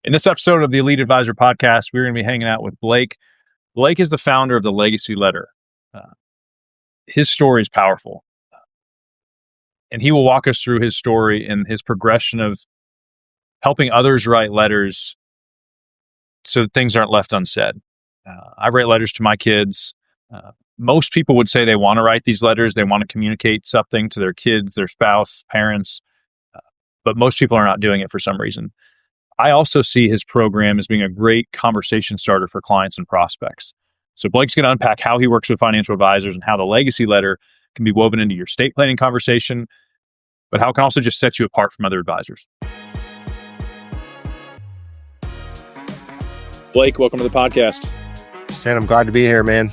In this episode of the Elite Advisor podcast, we're going to be hanging out with Blake. Blake is the founder of the Legacy Letter. His story is powerful, and he will walk us through his story and his progression of helping others write letters so that things aren't left unsaid. I write letters to my kids. Most people would say they want to write these letters. They want to communicate something to their kids, their spouse, parents, but most people are not doing it for some reason. I also see his program as being a great conversation starter for clients and prospects. So Blake's going to unpack how he works with financial advisors and how the Legacy Letter can be woven into your estate planning conversation, but how it can also just set you apart from other advisors. Blake, welcome to the podcast. Sten, I'm glad to be here, man.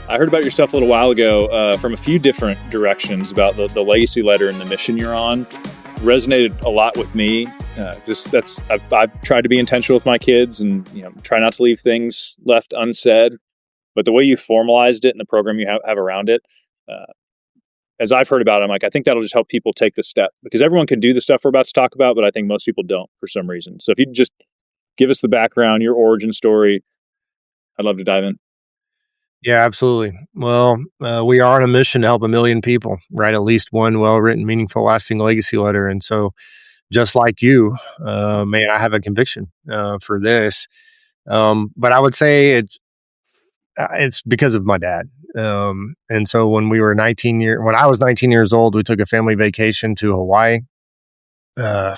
I heard about your stuff a little while ago from a few different directions about the Legacy Letter and the mission you're on. Resonated a lot with me. I've tried to be intentional with my kids and try not to leave things left unsaid. But the way you formalized it and the program you have around it, as I've heard about it, I'm like, I think that'll just help people take the step, because everyone can do the stuff we're about to talk about, but I think most people don't for some reason. So if you just give us the background, your origin story, I'd love to dive in. Yeah, absolutely. Well, we are on a mission to help 1 million people write at least one well-written, meaningful, lasting legacy letter. And so just like you, man, I have a conviction for this. But I would say it's because of my dad. And so when I was 19 years old, we took a family vacation to Hawaii.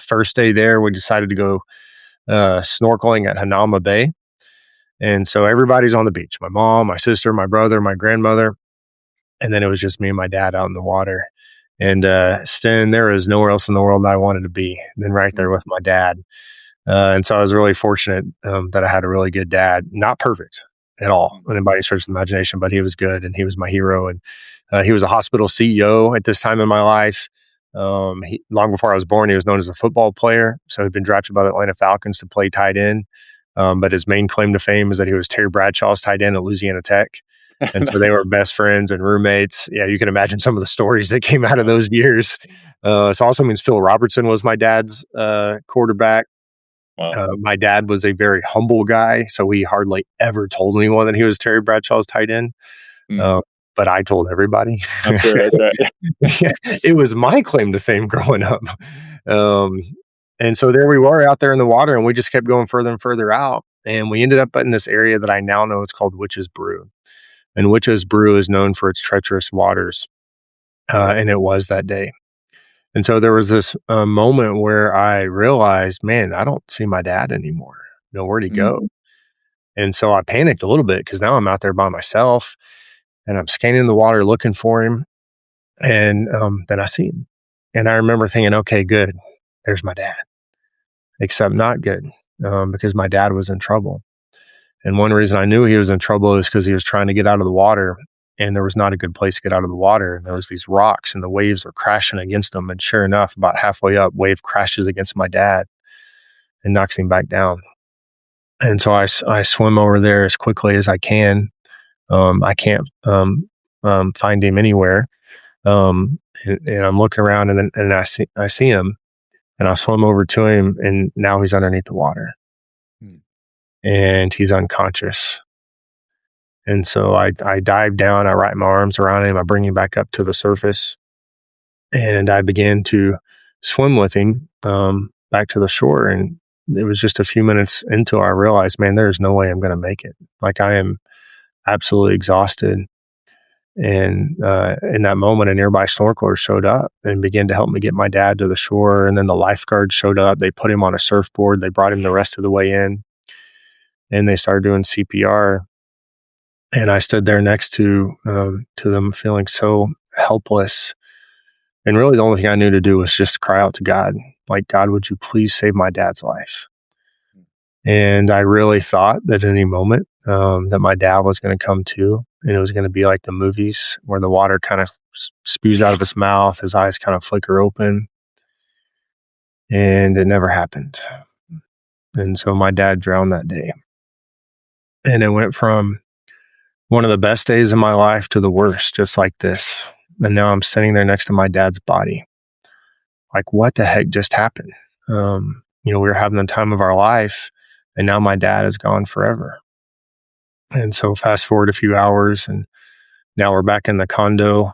First day there, we decided to go snorkeling at Hanauma Bay. And so everybody's on the beach, my mom, my sister, my brother, my grandmother. And then it was just me and my dad out in the water. And Sten, there is nowhere else in the world I wanted to be than right there with my dad. And so I was really fortunate that I had a really good dad. Not perfect at all, anybody stretches the imagination, but he was good and he was my hero. And he was a hospital CEO at this time in my life. Long before I was born, he was known as a football player. So he'd been drafted by the Atlanta Falcons to play tight end. But his main claim to fame is that he was Terry Bradshaw's tight end at Louisiana Tech. And so they were best friends and roommates. Yeah, you can imagine some of the stories that came out of those years. It also means Phil Robertson was my dad's quarterback. Wow. My dad was a very humble guy, so he hardly ever told anyone that he was Terry Bradshaw's tight end. But I told everybody. I'm sure that's right. It was my claim to fame growing up. And so there we were out there in the water, and we just kept going further and further out. And we ended up in this area that I now know is called Witch's Brew. And Witch's Brew is known for its treacherous waters. And it was that day. And so there was this moment where I realized, man, I don't see my dad anymore. Where'd he go? And so I panicked a little bit because now I'm out there by myself and I'm scanning the water looking for him. And then I see him. And I remember thinking, okay, good. There's my dad. Except not good, because my dad was in trouble. And one reason I knew he was in trouble is because he was trying to get out of the water, and there was not a good place to get out of the water. And there was these rocks, and the waves were crashing against him. And sure enough, about halfway up, wave crashes against my dad and knocks him back down. And so I swim over there as quickly as I can. I can't find him anywhere, and I'm looking around, and then I see him. And I swim over to him, and now he's underneath the water. And he's unconscious. And so I dive down, I wrap my arms around him, I bring him back up to the surface, and I began to swim with him back to the shore. And it was just a few minutes into it, I realized, man, there's no way I'm going to make it. Like, I am absolutely exhausted. And in that moment, a nearby snorkeler showed up and began to help me get my dad to the shore. And then the lifeguards showed up. They put him on a surfboard. They brought him the rest of the way in. And they started doing CPR. And I stood there next to them, feeling so helpless. And really the only thing I knew to do was just cry out to God. Like, God, would you please save my dad's life? And I really thought that at any moment that my dad was going to come to. And it was going to be like the movies where the water kind of spews out of his mouth, his eyes kind of flicker open. And it never happened. And so my dad drowned that day. And it went from one of the best days of my life to the worst, just like this. And now I'm sitting there next to my dad's body. Like, what the heck just happened? we were having the time of our life, and now my dad is gone forever. And so fast forward a few hours, and now we're back in the condo.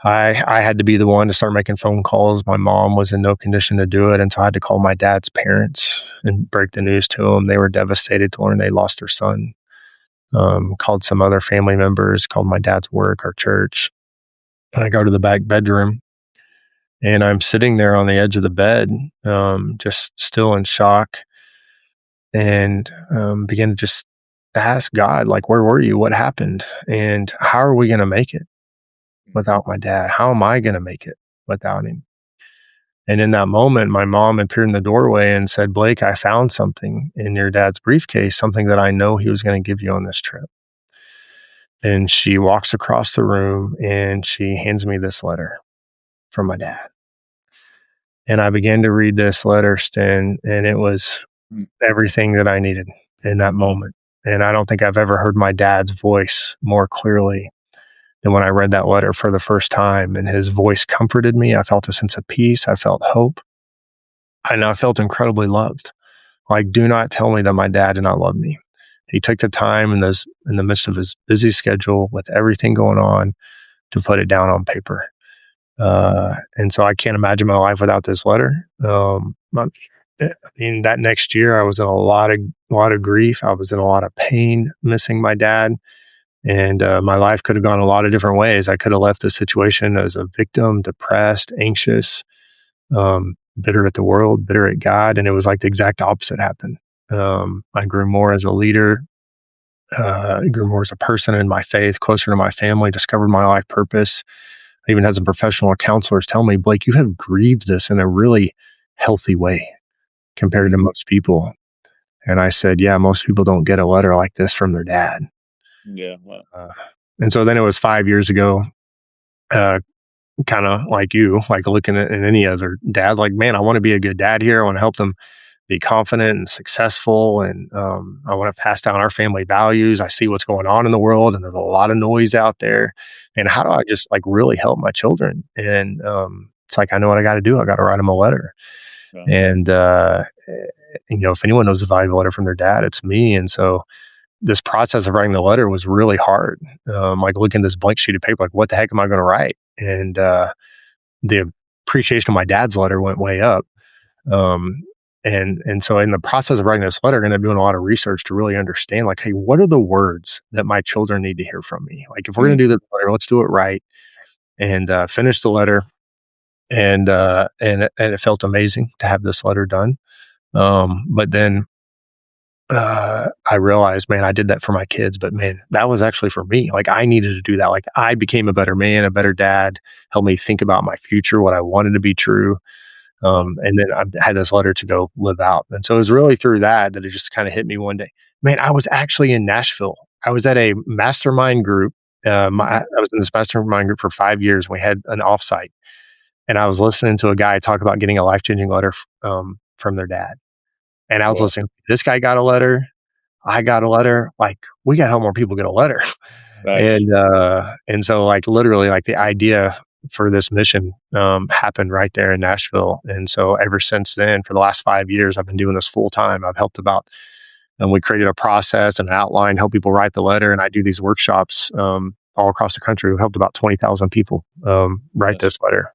I had to be the one to start making phone calls. My mom was in no condition to do it, and so I had to call my dad's parents and break the news to them. They were devastated to learn they lost their son. Called some other family members, called my dad's work, our church. And I go to the back bedroom, and I'm sitting there on the edge of the bed, just still in shock, and begin to just ask God, like, where were you? What happened? And how are we going to make it without my dad? How am I going to make it without him? And in that moment, my mom appeared in the doorway and said, Blake, I found something in your dad's briefcase, something that I know he was going to give you on this trip. And she walks across the room and she hands me this letter from my dad. And I began to read this letter, Sten, and it was everything that I needed in that moment. And I don't think I've ever heard my dad's voice more clearly than when I read that letter for the first time. And his voice comforted me. I felt a sense of peace. I felt hope. And I felt incredibly loved. Like, do not tell me that my dad did not love me. He took the time in the midst of his busy schedule with everything going on to put it down on paper. And so I can't imagine my life without this letter. That next year I was in a lot of grief. I was in a lot of pain, missing my dad. And my life could have gone a lot of different ways. I could have left the situation as a victim, depressed, anxious, bitter at the world, bitter at God. And it was like the exact opposite happened. I grew more as a leader, grew more as a person in my faith, closer to my family, discovered my life purpose. I even had some professional counselors tell me, Blake, you have grieved this in a really healthy way compared to most people. And I said, yeah, most people don't get a letter like this from their dad. Yeah. Wow. And so then it was 5 years ago, kind of like you, like looking at any other dad, like, man, I want to be a good dad here. I want to help them be confident and successful. And I want to pass down our family values. I see what's going on in the world, and there's a lot of noise out there. And how do I just like really help my children? And it's like, I know what I got to do. I got to write them a letter. Yeah. And, if anyone knows a valuable letter from their dad, it's me. And so this process of writing the letter was really hard. Like looking at this blank sheet of paper, like, what the heck am I going to write? And the appreciation of my dad's letter went way up. And so in the process of writing this letter, I'm going to be doing a lot of research to really understand, like, hey, what are the words that my children need to hear from me? Like, if we're going to do the letter, let's do it right. And finish the letter. And it felt amazing to have this letter done. But then I realized, man, I did that for my kids, but man, that was actually for me. Like, I needed to do that. Like, I became a better man, a better dad, helped me think about my future, what I wanted to be true. And then I had this letter to go live out. And so it was really through that it just kind of hit me one day. Man, I was actually in Nashville. I was at a mastermind group. I was in this mastermind group for 5 years. We had an offsite, and I was listening to a guy talk about getting a life-changing letter from their dad. And I was listening. This guy got a letter. I got a letter. Like, we got to help more people get a letter. Nice. And so like literally like the idea for this mission happened right there in Nashville. And so ever since then, for the last 5 years, I've been doing this full time. I've helped we created a process and an outline, help people write the letter. And I do these workshops all across the country. We've helped about 20,000 people write this letter.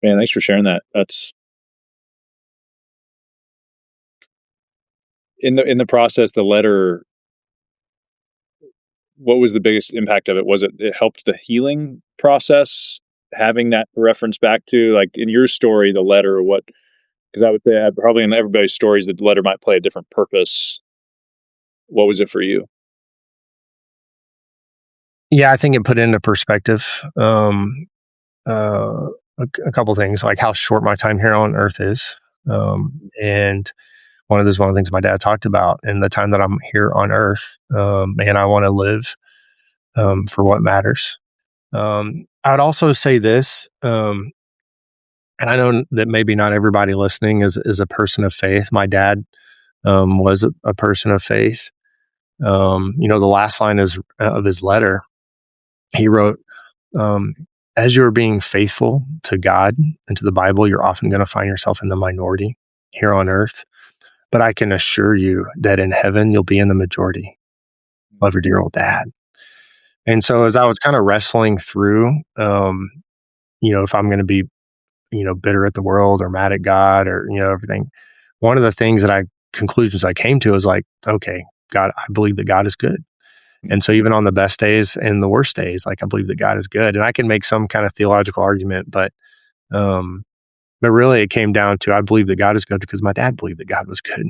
Man, thanks for sharing that. That's in the process, the letter. What was the biggest impact of it? Was it helped the healing process, having that reference back to, like, in your story, the letter, what, because I would say probably in everybody's stories, the letter might play a different purpose. What was it for you? Yeah, I think it put into perspective a couple things, like how short my time here on earth is. And one of the things my dad talked about, and the time that I'm here on earth, and I want to live for what matters. I would also say this, and I know that maybe not everybody listening is a person of faith. My dad was a person of faith. The last line of his letter, he wrote, as you're being faithful to God and to the Bible, you're often going to find yourself in the minority here on earth. But I can assure you that in heaven, you'll be in the majority of your dear old dad. And so as I was kind of wrestling through, if I'm going to be, bitter at the world or mad at God or, everything, one of the things that conclusions I came to is like, okay, God, I believe that God is good. And so even on the best days and the worst days, like I believe that God is good. And I can make some kind of theological argument, um, but really it came down to I believe that God is good because my dad believed that God was good.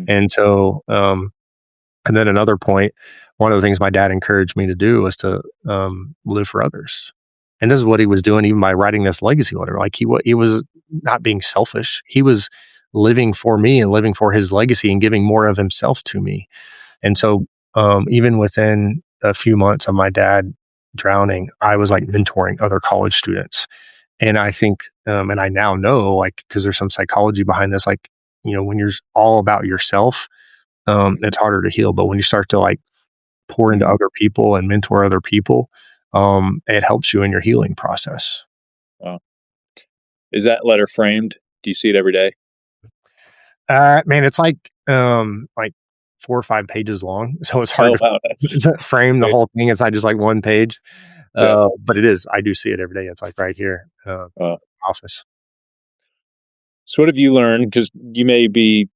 And so, and then another point, one of the things my dad encouraged me to do was to live for others. And this is what he was doing even by writing this legacy letter. Like he was not being selfish. He was living for me and living for his legacy and giving more of himself to me. And so even within a few months of my dad drowning, I was like mentoring other college students. And I think, and I now know, like, because there's some psychology behind this, like, when you're all about yourself, it's harder to heal. But when you start to like pour into other people and mentor other people, it helps you in your healing process. Wow. Is that letter framed? Do you see it every day? Man, it's like 4 or 5 pages long, so it's hard Oh, wow. That's to frame the great. whole thing. It's not just like one page, Yeah. but it is. I do see it every day. It's like right here, Wow. office. So what have you learned? Because you may be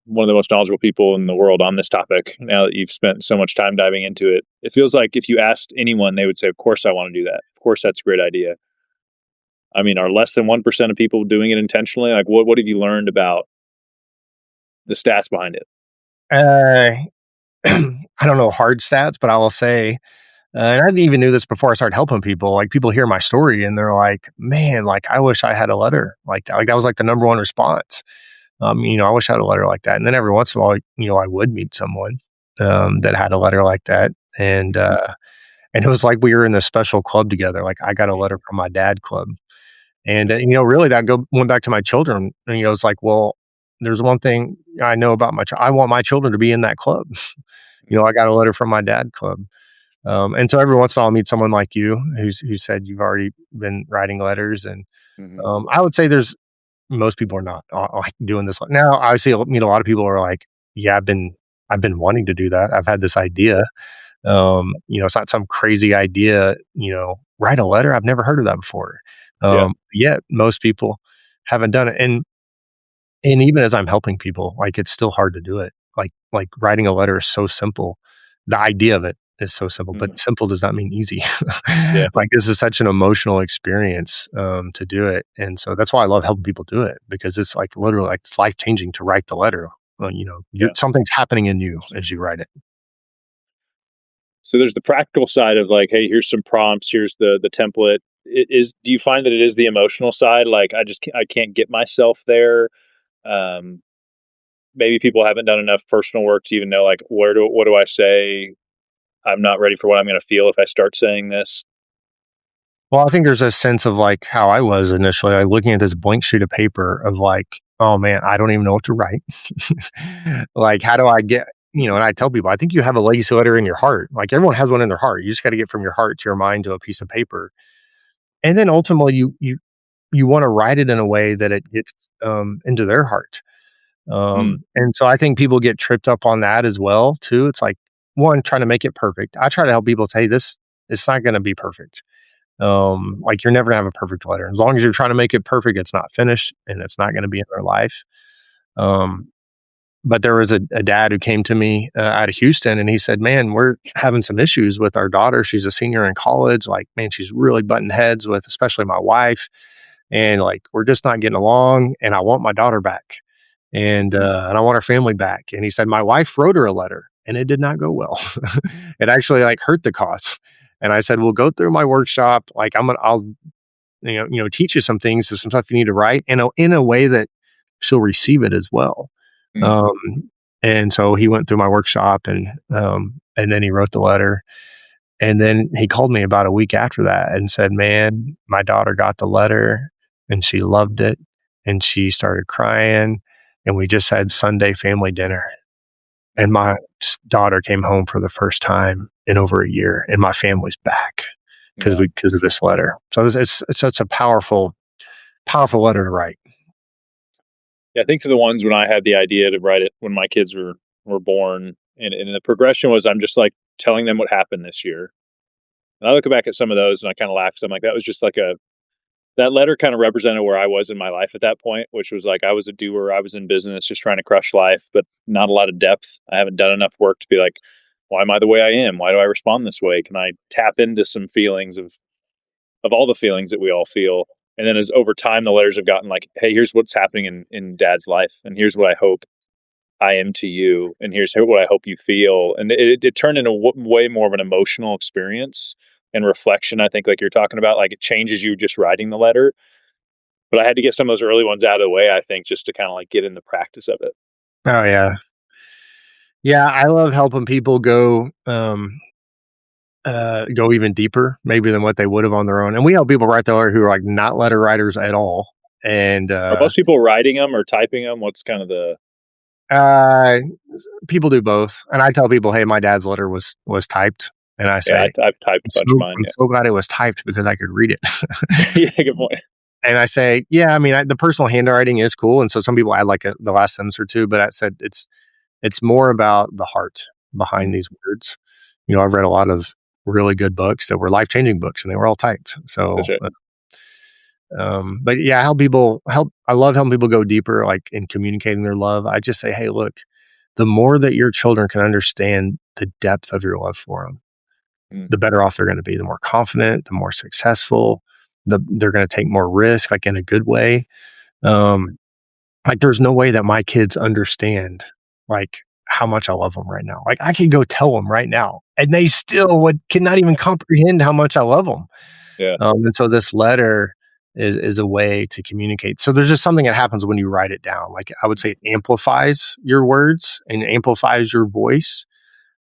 one of the most knowledgeable people in the world on this topic now that you've spent so much time diving into it. It feels like if you asked anyone, they would say, of course I want to do that. Of course that's a great idea. I mean, are less than 1% of people doing it intentionally? Like what have you learned about the stats behind it? Uh, I don't know hard stats, but I will say, and I even knew this before I started helping people. Like people hear my story and they're like, "Man, like I wish I had a letter like that." Like that was like the number one response. I wish I had a letter like that. And then every once in a while, I would meet someone that had a letter like that, and it was like we were in a special club together. Like I got a letter from my dad club, and really that went back to my children. And it's like, well, there's one thing I know about I want my children to be in that club. I got a letter from my dad club. And so every once in a while, I'll meet someone like you who said you've already been writing letters, and Mm-hmm. I would say most people are not like doing this now. Obviously, I mean, a lot of people are like, yeah, I've been wanting to do that. I've had this idea. It's not some crazy idea. Write a letter. I've never heard of that before. Yeah. Yet most people haven't done it, and even as I'm helping people, like it's still hard to do it. Like writing a letter is so simple. The idea of it is so simple, Mm-hmm. but simple does not mean easy. Yeah. Like this is such an emotional experience to do it, and so that's why I love helping people do it because it's like literally like it's life changing to write the letter. Yeah. Something's happening in you as you write it. So there's the practical side of like, hey, here's some prompts, here's the template. Do you find that it is the emotional side? Like I can't get myself there. Um, Maybe people haven't done enough personal work to even know like what do I say? I'm not ready for what I'm going to feel if I start saying this. Well, I think there's a sense of like how I was initially, like looking at this blank sheet of paper of like, oh man, I don't even know what to write. Like, how do I get, and I tell people, I think you have a legacy letter in your heart. Like everyone has one in their heart. You just got to get from your heart to your mind to a piece of paper. And then ultimately you want to write it in a way that it gets into their heart. Mm, And so I think people get tripped up on that as well too. It's like one, trying to make it perfect. I try to help people say this, it's not going to be perfect. Like you're never gonna have a perfect letter. As long as you're trying to make it perfect, it's not finished and it's not gonna be in their life. Um, but there was a dad who came to me out of Houston and he said, man, we're having some issues with our daughter. She's a senior in college. Like, man, she's really butting heads with especially my wife. And like we're just not getting along. And I want my daughter back. And I want our family back. And he said, my wife wrote her a letter and it did not go well. It actually like hurt the cause. And I said, "Well, go through my workshop. Like I'll teach you some things, so some stuff you need to write, in a way that she'll receive it as well." mm, Um, and so he went through my workshop, and then he wrote the letter, and then he called me about a week after that and said, "Man, my daughter got the letter, and she loved it, and she started crying, and we just had Sunday family dinner, and my daughter came home for the first time in over a year, and my family's back." Yeah. because of this letter. So it's such a powerful letter to write. Yeah, I think to the ones when I had the idea to write it when my kids were born, and the progression was I'm just like telling them what happened this year. And I look back at some of those and I kind of laugh because I'm like, that was just like that letter kind of represented where I was in my life at that point, which was like I was a doer, I was in business, just trying to crush life, but not a lot of depth. I haven't done enough work to be like, why am I the way I am? Why do I respond this way? Can I tap into some feelings of all the feelings that we all feel? And then as over time, the letters have gotten like, hey, here's what's happening in dad's life. And here's what I hope I am to you. And here's what I hope you feel. And it turned into way more of an emotional experience and reflection. I think like you're talking about, like it changes you just writing the letter. But I had to get some of those early ones out of the way, I think, just to kind of like get in the practice of it. Oh yeah. Yeah, I love helping people go even deeper, maybe than what they would have on their own. And we help people write the letter who are like not letter writers at all. And Are most people writing them or typing them? What's kind of the uh, people do both. And I tell people, hey, my dad's letter was typed, and I yeah? say, I've typed a bunch of mine. I'm so glad it was typed because I could read it. Yeah, yeah, good point. And I say, yeah, I mean, the personal handwriting is cool, and so some people add like the last sentence or two, but I said it's more about the heart behind these words. You know, I've read a lot of really good books that were life changing books, and they were all typed. So, That's right. but yeah, I love helping people go deeper, like in communicating their love. I just say, hey, look, the more that your children can understand the depth of your love for them, the better off they're going to be. The more confident, the more successful. They're going to take more risk, like in a good way. Like there's no way that my kids understand like how much I love them right now. Like I could go tell them right now, and they still cannot even comprehend how much I love them. Yeah. And so this letter is a way to communicate. So there's just something that happens when you write it down. Like I would say, it amplifies your words and amplifies your voice,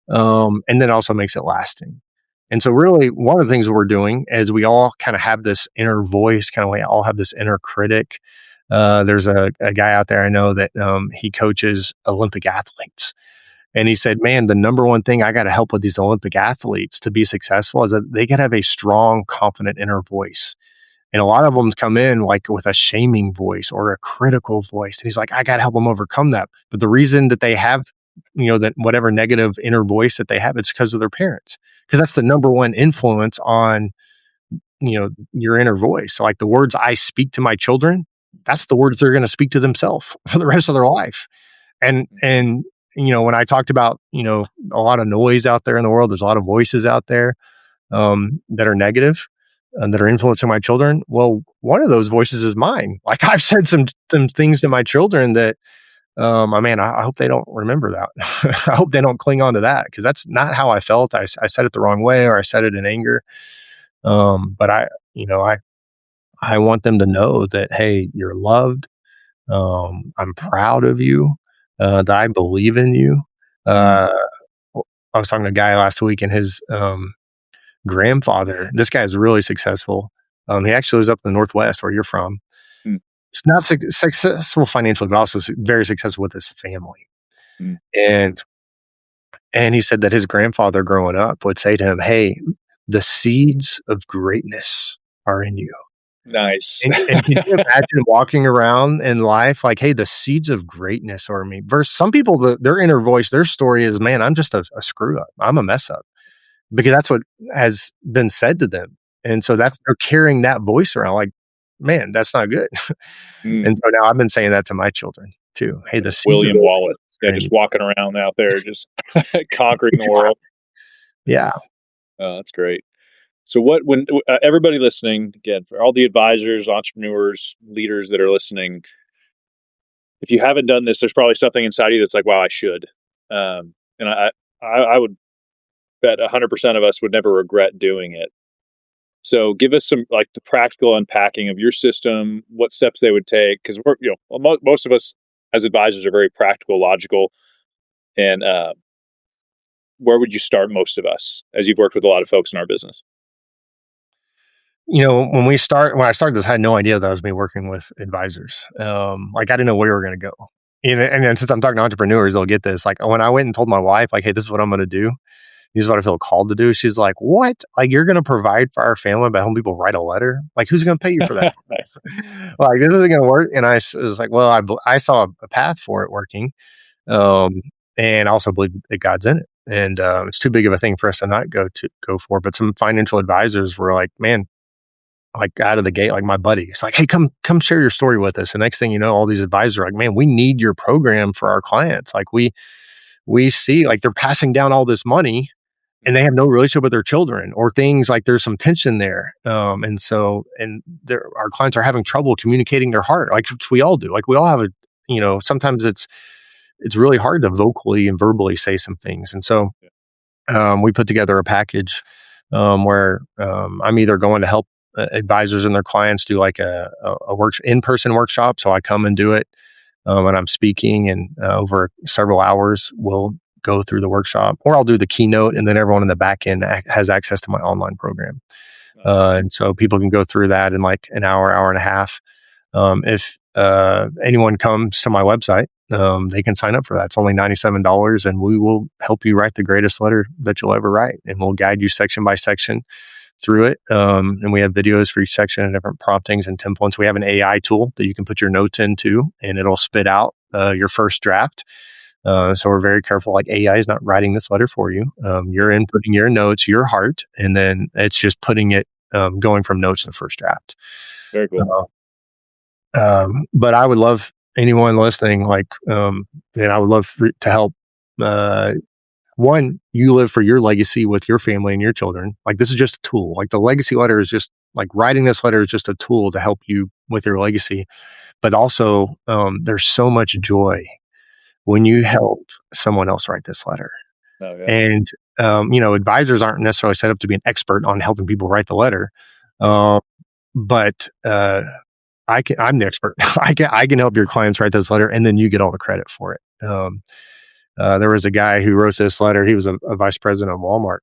and then also makes it lasting. And so, really, one of the things we're doing is we all kind of have this inner voice, kind of we all have this inner critic. There's a guy out there I know that he coaches Olympic athletes. And he said, man, the number one thing I got to help with these Olympic athletes to be successful is that they got to have a strong, confident inner voice. And a lot of them come in like with a shaming voice or a critical voice. And he's like, I got to help them overcome that. But the reason that they have, that whatever negative inner voice that they have, it's because of their parents. Because that's the number one influence on, your inner voice. So like the words I speak to my children, that's the words they're going to speak to themselves for the rest of their life. And when I talked about, a lot of noise out there in the world, there's a lot of voices out there that are negative and that are influencing my children. Well, one of those voices is mine. Like I've said some things to my children that, I hope they don't remember that. I hope they don't cling on to that because that's not how I felt. I said it the wrong way or I said it in anger. But I want them to know that, hey, you're loved. I'm proud of you, that I believe in you. I was talking to a guy last week and his grandfather, this guy is really successful. He actually lives up in the Northwest where you're from. Mm. It's not successful financially, but also very successful with his family. Mm. And he said that his grandfather growing up would say to him, hey, the seeds of greatness are in you. Nice. And can you imagine walking around in life like, hey, the seeds of greatness are in me? Versus some people, their inner voice, their story is, man, I'm just a screw up. I'm a mess up. Because that's what has been said to them. And so they're carrying that voice around like, man, that's not good. And so now I've been saying that to my children too. Hey, the seeds William of Wallace. Yeah, just walking around out there, just conquering the world. Yeah. Oh, that's great. So when everybody listening, again, for all the advisors, entrepreneurs, leaders that are listening, if you haven't done this, there's probably something inside you that's like, wow, I should. And I would bet 100% of us would never regret doing it. So give us some like the practical unpacking of your system, what steps they would take. Cause most of us as advisors are very practical, logical. And where would you start most of us as you've worked with a lot of folks in our business? When I started this, I had no idea that I was working with advisors. Like I didn't know where we were going to go. And then since I'm talking to entrepreneurs, they'll get this. Like when I went and told my wife, like, hey, this is what I'm going to do. This is what I feel called to do. She's like, what? Like, you're going to provide for our family by helping people write a letter? Like, who's going to pay you for that? Nice. Like, this isn't going to work. And was like, well, I saw a path for it working. And I also believe that God's in it. And it's too big of a thing for us to not go for. But some financial advisors were like, man, like out of the gate, like my buddy, it's like, hey, come share your story with us. And next thing you know, all these advisors are like, man, we need your program for our clients. Like we see like they're passing down all this money and they have no relationship with their children or things like there's some tension there. And our clients are having trouble communicating their heart, like which we all do. Like we all have sometimes it's really hard to vocally and verbally say some things. And so we put together a package where I'm either going to help advisors and their clients do like a in-person workshop. So I come and do it and I'm speaking, and over several hours we'll go through the workshop, or I'll do the keynote, and then everyone in the back end has access to my online program. And so people can go through that in like an hour and a half. If anyone comes to my website, they can sign up for that. It's only $97, and we will help you write the greatest letter that you'll ever write, and we'll guide you section by section through it. And we have videos for each section and different promptings and templates. We have an AI tool that you can put your notes into, and it'll spit out your first draft. So we're very careful. Like, AI is not writing this letter for you. You're inputting your notes, your heart, and then it's just putting it, going from notes to first draft. Very cool. But I would love anyone listening, like, and I would love to help. One, you live for your legacy with your family and your children. Like, this is just a tool. Like, the legacy letter is just like writing this letter is just a tool to help you with your legacy. But also, there's so much joy when you help someone else write this letter. Oh, yeah. And, advisors aren't necessarily set up to be an expert on helping people write the letter. But I'm the expert. I can help your clients write this letter, and then you get all the credit for it. There was a guy who wrote this letter. He was a vice president of Walmart,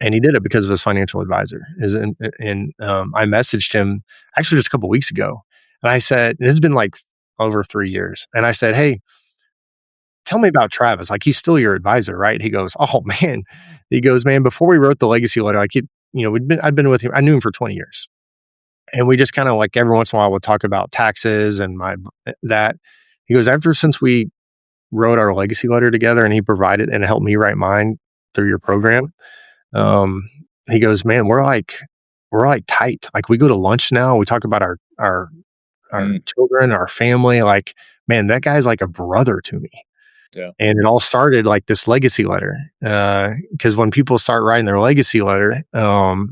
and he did it because of his financial advisor. I messaged him actually just a couple of weeks ago, and I said, it's been like over 3 years. And I said, hey, tell me about Travis. Like, he's still your advisor, right? He goes, oh man. He goes, man, before we wrote the legacy letter, I'd been with him. I knew him for 20 years. And we just kind of like every once in a while would talk about taxes and that. He goes, since we wrote our legacy letter together and he provided and helped me write mine through your program. He goes, man, we're like tight. Like, we go to lunch now. We talk about our children, our family. Like, man, that guy's like a brother to me. Yeah. And it all started like this legacy letter. Because when people start writing their legacy letter,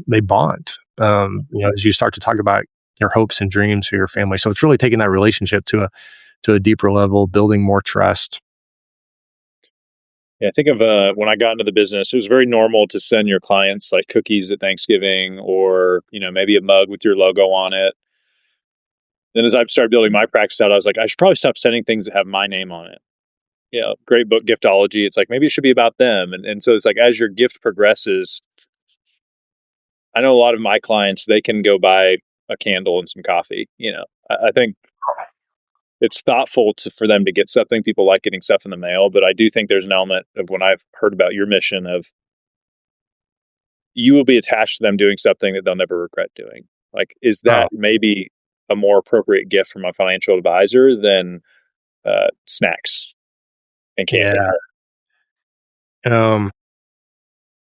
they bond. As you start to talk about your hopes and dreams for your family. So it's really taking that relationship to a deeper level, building more trust. Yeah, I think of when I got into the business, it was very normal to send your clients like cookies at Thanksgiving, or maybe a mug with your logo on it. Then as I started building my practice out, I was like, I should probably stop sending things that have my name on it. Yeah, great book, Giftology. It's like, maybe it should be about them. And so it's like, as your gift progresses, I know a lot of my clients, they can go buy a candle and some coffee. I think it's thoughtful for them to get something. People like getting stuff in the mail, but I do think there's an element of, when I've heard about your mission, of you will be attached to them doing something that they'll never regret doing. Like, is that maybe a more appropriate gift from a financial advisor than snacks and candy? Yeah.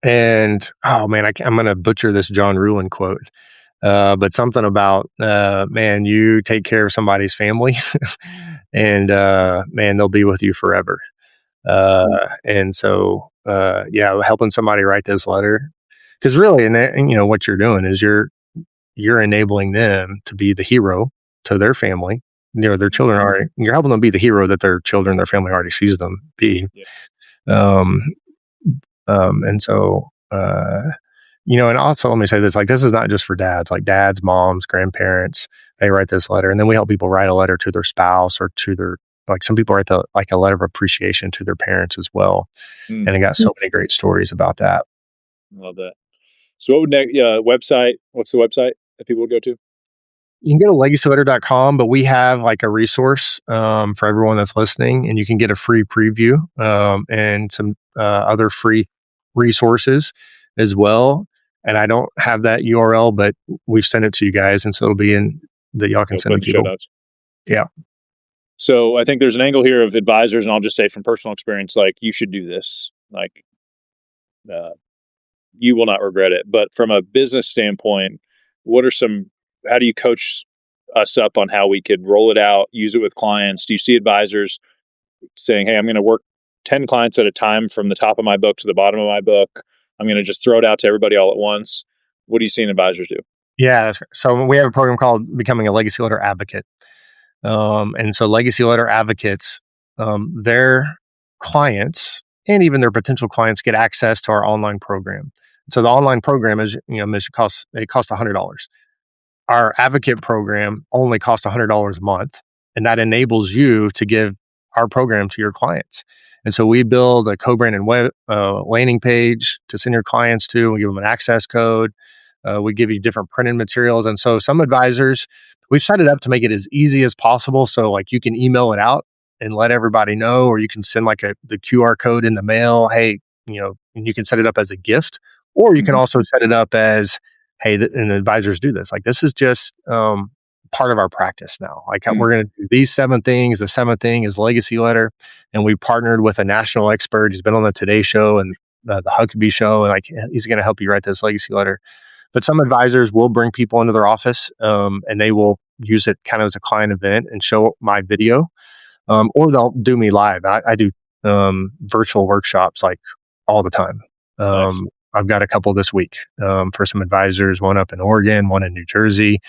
And oh man, I'm going to butcher this John Ruhlin quote. But something about, man, you take care of somebody's family and, man, they'll be with you forever. And so, helping somebody write this letter, because really, and what you're doing is you're enabling them to be the hero to their family. Their children you're helping them be the hero that their children, their family already sees them be. Yeah. And so, and also let me say this, like, this is not just for dads, like dads, moms, grandparents, they write this letter, and then we help people write a letter to their spouse or to their, like, some people write a letter of appreciation to their parents as well. And I got so many great stories about that. Love that. So what would website? What's the website that people would go to? You can go to legacyletter.com, but we have like a resource for everyone that's listening, and you can get a free preview and some other free resources as well. And I don't have that URL, but we've sent it to you guys, and so it'll be in that y'all can send to people. Yeah. So I think there's an angle here of advisors, and I'll just say from personal experience, like, you should do this. Like, you will not regret it. But from a business standpoint, how do you coach us up on how we could roll it out, use it with clients? Do you see advisors saying, hey, I'm going to work 10 clients at a time from the top of my book to the bottom of my book? I'm going to just throw it out to everybody all at once. What are you seeing advisors do? Yeah. So we have a program called Becoming a Legacy Letter Advocate. And so legacy letter advocates, their clients and even their potential clients get access to our online program. So the online program is, it costs $100. Our advocate program only costs $100 a month, and that enables you to give our program to your clients. And so we build a co-branded web landing page to send your clients to. We give them an access code. We give you different printed materials. And so some advisors, we've set it up to make it as easy as possible. So like you can email it out and let everybody know, or you can send like the QR code in the mail. Hey, you can set it up as a gift, or you can also set it up as, hey, and advisors do this. Like, this is just part of our practice now. Like we're going to do these 7 things. The 7th thing is legacy letter. And we partnered with a national expert who's been on the Today Show and the Huckabee Show. And like, he's going to help you write this legacy letter. But some advisors will bring people into their office and they will use it kind of as a client event and show my video, or they'll do me live. I do virtual workshops like all the time. Nice. I've got a couple this week for some advisors, one up in Oregon, one in New Jersey.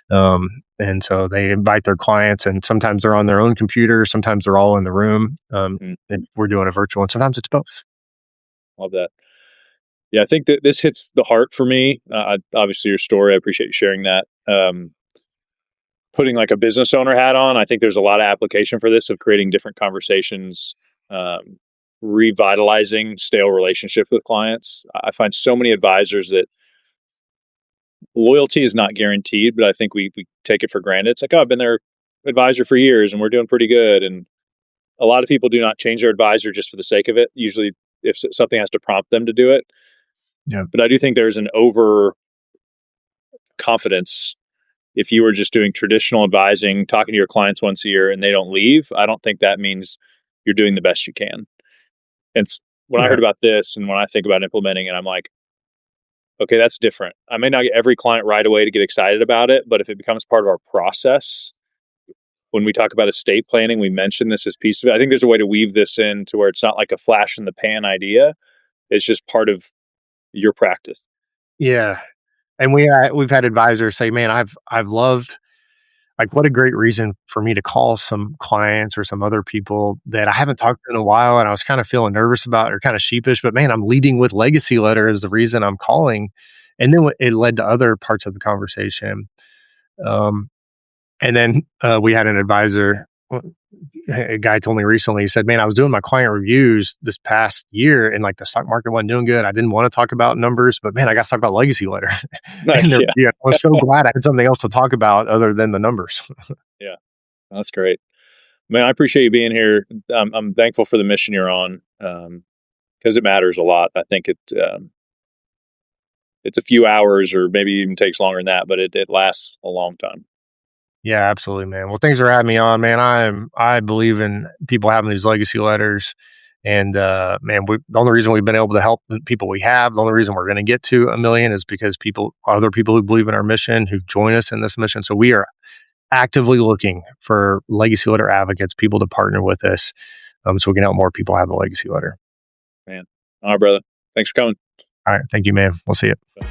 And so they invite their clients, and sometimes they're on their own computer, sometimes they're all in the room. And we're doing a virtual, and sometimes it's both. Love that. Yeah, I think that this hits the heart for me. Obviously, your story, I appreciate you sharing that. Putting like a business owner hat on, I think there's a lot of application for this, of creating different conversations, revitalizing stale relationships with clients. I find so many advisors that loyalty is not guaranteed, but I think we take it for granted. It's like, oh, I've been their advisor for years and we're doing pretty good. And a lot of people do not change their advisor just for the sake of it. Usually if something has to prompt them to do it. Yeah. But I do think there's an over confidence. If you were just doing traditional advising, talking to your clients once a year and they don't leave, I don't think that means you're doing the best you can. And when I heard about this and when I think about implementing it, I'm like, okay, that's different. I may not get every client right away to get excited about it, but if it becomes part of our process, when we talk about estate planning, we mention this as piece of it. I think there's a way to weave this in to where it's not like a flash in the pan idea. It's just part of your practice. Yeah. And we've had advisors say, man, I've loved, like, what a great reason for me to call some clients or some other people that I haven't talked to in a while. And I was kind of feeling nervous about, or kind of sheepish, but man, I'm leading with legacy letter as the reason I'm calling. And then it led to other parts of the conversation. And then we had an advisor, a guy told me recently, he said, man, I was doing my client reviews this past year and like the stock market wasn't doing good. I didn't want to talk about numbers, but man, I got to talk about legacy letter. Nice, I was so glad I had something else to talk about other than the numbers. Yeah, that's great. Man, I appreciate you being here. I'm thankful for the mission you're on, because it matters a lot. I think it's a few hours or maybe even takes longer than that, but it lasts a long time. Yeah, absolutely, man. Well, thanks for having me on, man. I believe in people having these legacy letters, and man, the only reason we've been able to help the people we have, the only reason we're going to get to 1 million is because other people who believe in our mission, who join us in this mission. So we are actively looking for legacy letter advocates, people to partner with us, so we can help more people have a legacy letter. Man, all right, brother. Thanks for coming. All right, thank you, man. We'll see you.